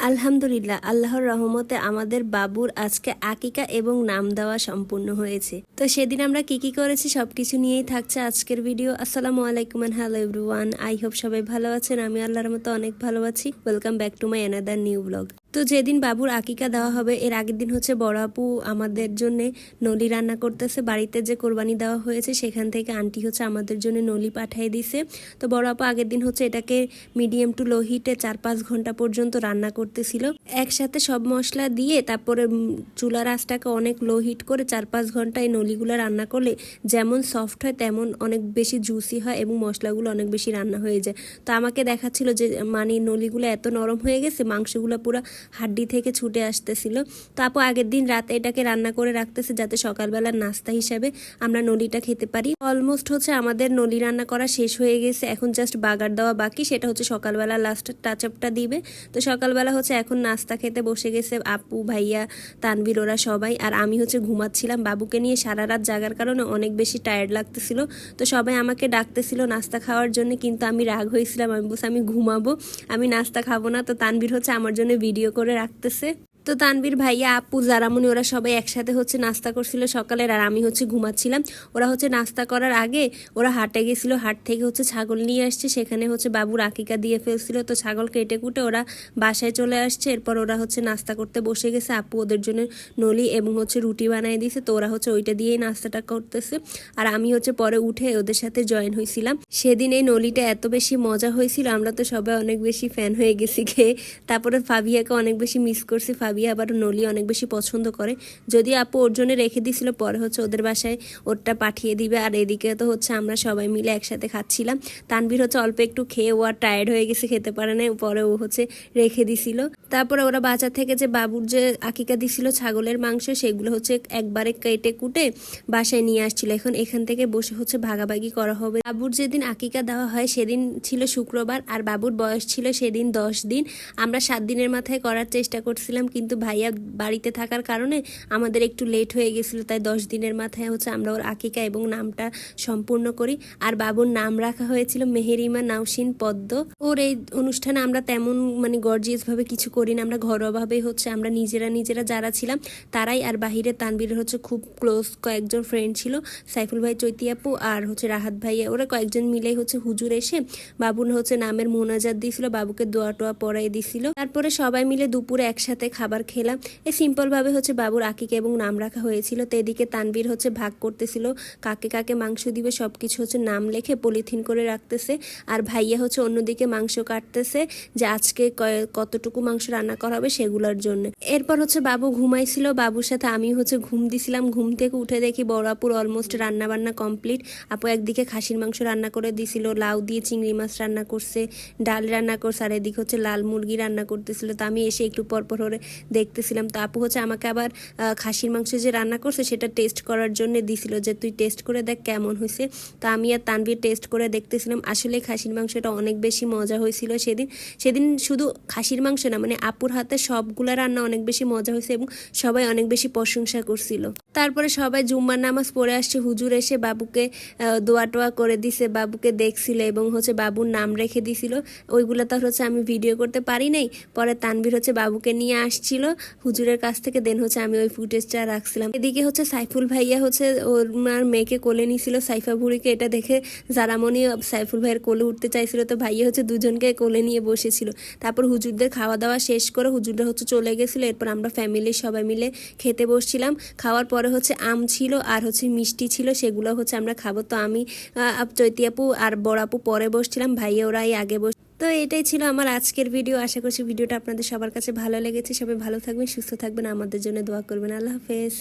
আলহামদুলিল্লাহ, আল্লাহর রহমতে আমাদের বাবুর আজকে আকিকা এবং নাম দেওয়া সম্পূর্ণ হয়েছে। তো সেদিন আমরা কি করেছি সবকিছু নিয়েই থাকছে আজকের ভিডিও। আসসালামু আলাইকুম and hello everyone, I hope সবাই ভালো আছেন। আমি আল্লাহর রহমতে অনেক ভালো আছি। Welcome back to my another new blog. তো যেদিন বাবুর আকিকা দেওয়া হবে এর আগের দিন হচ্ছে বড় আপু আমাদের জন্য নলি রান্না করতেছে। বাড়িতে যে কোরবানি দেওয়া হয়েছে সেখান থেকে আন্টি হচ্ছে আমাদের জন্য নলি পাঠিয়ে দিছে। তো বড় আপু আগের দিন হচ্ছে এটাকে মিডিয়াম টু লো হিটে 4-5 ঘন্টা পর্যন্ত রান্না করতেছিল। একসাথে সব মশলা দিয়ে তারপরে চুলার আঁচটাকে অনেক লো হিট করে 4-5 ঘন্টা এই নলিগুলো রান্না করলে যেমন সফট হয় তেমন অনেক বেশি জুসি হয় এবং মশলাগুলো অনেক বেশি রান্না হয়ে যায়। তো আমাকে দেখাচ্ছিল যে মানে নলিগুলো এত নরম হয়ে গেছে, মাংসগুলো পুরো হাড্ডি থেকে ছুটে আসতেছিল। তো আপু আগের দিন রাতে এটাকে রান্না করে রাখতেছে যাতে সকালবেলার নাস্তা হিসাবে আমরা নলিটা খেতে পারি। অলমোস্ট হচ্ছে আমাদের নলি রান্না করা শেষ হয়ে গেছে, এখন জাস্ট বাগার দেওয়া বাকি, সেটা হচ্ছে সকালবেলা লাস্ট টাচ আপটা দিবে। তো সকালবেলা হচ্ছে এখন নাস্তা খেতে বসে গেছে আপু, ভাইয়া, তানভীর, ওরা সবাই। আর আমি হচ্ছে ঘুমাচ্ছিলাম, বাবুকে নিয়ে সারা রাত জাগার কারণে অনেক বেশি টায়ার্ড লাগতেছিল। তো সবাই আমাকে ডাকতেছিল নাস্তা খাওয়ার জন্য, কিন্তু আমি রাগ হয়েছিলাম, আমি বলছি আমি ঘুমাবো, আমি নাস্তা খাবো না। তো তানভীর হচ্ছে আমার জন্য ভিডিও করে রাখতেছে। তো তানভীর, ভাইয়া, আপু, জারামনি ওরা সবাই একসাথে হচ্ছে নাস্তা করছিল সকালের, আর আমি হচ্ছে ঘুমাচ্ছিলাম। ওরা হচ্ছে নাস্তা করার আগে ওরা হাটে গেছিল, হাট থেকে হচ্ছে ছাগল নিয়ে আসছে, সেখানে হচ্ছে বাবুর আকিকা দিয়ে ফেলছিল। তো ছাগল কেটে কুটে ওরা বাসায় চলে আসছে। এরপর ওরা হচ্ছে নাস্তা করতে বসে গেছে। আপু ওদের জন্য নলি এবং হচ্ছে রুটি বানিয়ে দিয়েছে, তো ওরা হচ্ছে ওইটা দিয়েই নাস্তাটা করতেছে। আর আমি হচ্ছে পরে উঠে ওদের সাথে জয়েন হয়েছিলাম। সেদিন এই নলিটা এত বেশি মজা হয়েছিল, আমরা তো সবাই অনেক বেশি ফ্যান হয়ে গেছি খেয়ে। তারপরে ফাবিয়াকে অনেক বেশি মিস করছি, ফাবিয়া আবার নলি অনেক বেশি পছন্দ করে। যদি আপু ওর জন্য রেখে দিছিল, পরে হচ্ছে ওদের বাসায় ওরটা পাঠিয়ে দিবে। আর এদিকে তো হচ্ছে আমরা সবাই মিলে একসাথে খাচ্ছিলাম। তানভীর হচ্ছে অল্প একটু খেয়ে ও আর টায়ার্ড হয়ে গেছে, খেতে পারে না, পরে ও হচ্ছে রেখে দিছিল। তারপরে ওরা বাজার থেকে যে বাবুর যে আকিকা দিছিল ছাগলের মাংস, সেগুলো হচ্ছে একবারে কেটে কুটে বাসায় নিয়ে আসছিল। এখন এখান থেকে বসে হচ্ছে ভাগাভাগি করা হবে। বাবুর যেদিন আকিকা দেওয়া হয় সেদিন ছিল শুক্রবার, আর বাবুর বয়স ছিল সেদিন 10 দিন। আমরা 7 দিনের মাথায় করার চেষ্টা করছিলাম, কিন্তু ভাইয়া বাড়িতে থাকার কারণে আমাদের একটু লেট হয়ে গেছিল, তাই 10 দিনের মাথায় হচ্ছে আমরা ওর আকিকা এবং নামটা সম্পূর্ণ করি। আর বাবুর নাম রাখা হয়েছিল মেহেরিমা নাওশিন পদ্ম। ওর এই অনুষ্ঠানে আমরা তেমন মানে গর্জিয়াস ভাবে কিছু করি না, আমরা ঘরোয়াভাবেই হচ্ছে আমরা নিজেরা যারা ছিলাম তারাই। আর বাহিরে তানভীরের হচ্ছে খুব ক্লোজ কয়েকজন ফ্রেন্ড ছিল, সাইফুল ভাই, চৈতি আপু আর হচ্ছে রাহাত ভাইয়া, ওরা কয়েকজন মিলেই হচ্ছে হুজুর এসে বাবুর হচ্ছে নামের মোনাজাত দিছিল, বাবুকে দোয়া টোয়া পড়াই দিছিল। তারপরে সবাই মিলে দুপুরে একসাথে খাবার খেলাম। এই সিম্পল ভাবে হচ্ছে বাবুর আকিকা এবং নাম রাখা হয়েছিল। তো এদিকে তানভীর হচ্ছে ভাগ করতেছিল কাকে কাকে মাংস দিবে, সবকিছু হচ্ছে নাম লেখে পলিথিন করে রাখতেছে। আর ভাইয়া হচ্ছে অন্যদিকে মাংস কাটতেছে যে আজকে কতটুকু মাংস রান্না করা হবে সেগুলোর জন্য। এরপর হচ্ছে বাবু ঘুমাইছিল, বাবুর সাথে আমি হচ্ছে ঘুম দিছিলাম। ঘুম থেকে উঠে দেখি বড় আপুর অলমোস্ট রান্না বান্না কমপ্লিট। আপু একদিকে খাসির মাংস রান্না করে দিছিল, লাউ দিয়ে চিংড়ি মাছ রান্না করছে, ডাল রান্না করছে, আর এদিকে হচ্ছে লাল মুরগি রান্না করতেছিল। তো আমি এসে একটু পরপর করে দেখতেছিলাম। তো আপু হচ্ছে আমাকে আবার খাসির মাংস যে রান্না করছে সেটা টেস্ট করার জন্য দিছিল, যে তুই টেস্ট করে দেখ কেমন হয়েছে। তো আমি আর তানভীর টেস্ট করে দেখতেছিলাম। আসলে খাসির মাংসটা অনেক বেশি মজা হয়েছিল সেদিন শুধু খাসির মাংস না, মানে আপুর হাতে সবগুলা রান্না অনেক বেশি মজা হয়েছে এবং সবাই অনেক বেশি প্রশংসা করছিল। তারপরে সবাই জুম্মার নামাজ পড়ে আসছে, হুজুর এসে বাবুকে দোয়া টোয়া করে দিছে, বাবুকে দেখছিল এবং হচ্ছে বাবুর নাম রেখে দিছিল। ওইগুলো তো হচ্ছে আমি ভিডিও করতে পারি নাই। পরে তানভীর হচ্ছে বাবুকে নিয়ে আসছিল হুজুরের কাছ থেকে, দেন হচ্ছে আমি ওই ফুটেজটা রাখছিলাম। এদিকে হচ্ছে সাইফুল ভাইয়া হচ্ছে ওর মেয়েকে কোলে নিছিল, সাইফা ভুড়িকে। এটা দেখে জারামনি সাইফুল ভাইয়ের কোলে উঠতে চাইছিল, তো ভাইয়া হচ্ছে দুজনকে কোলে নিয়ে বসেছিল। তারপর হুজুরদের খাওয়া দাওয়া শেষ করে হুজুররা হচ্ছে চলে গেছিল। এরপর আমরা ফ্যামিলির সবাই মিলে খেতে বসছিলাম। খাওয়ার পরে হচ্ছে আম ছিল আর হচ্ছে মিষ্টি ছিল, সেগুলো হচ্ছে আমরা খাবো। তো আমি চৈতি আপু আর বড় আপু পরে বসছিলাম, ভাইয়া ওরাই আগে বস। তো এটাই ছিল আমার আজকের ভিডিও। আশা করছি ভিডিওটা আপনাদের সবার কাছে ভালো লেগেছে। সবাই ভালো থাকবেন, সুস্থ থাকবেন, আমাদের জন্য দোয়া করবেন। আল্লাহ হাফেজ।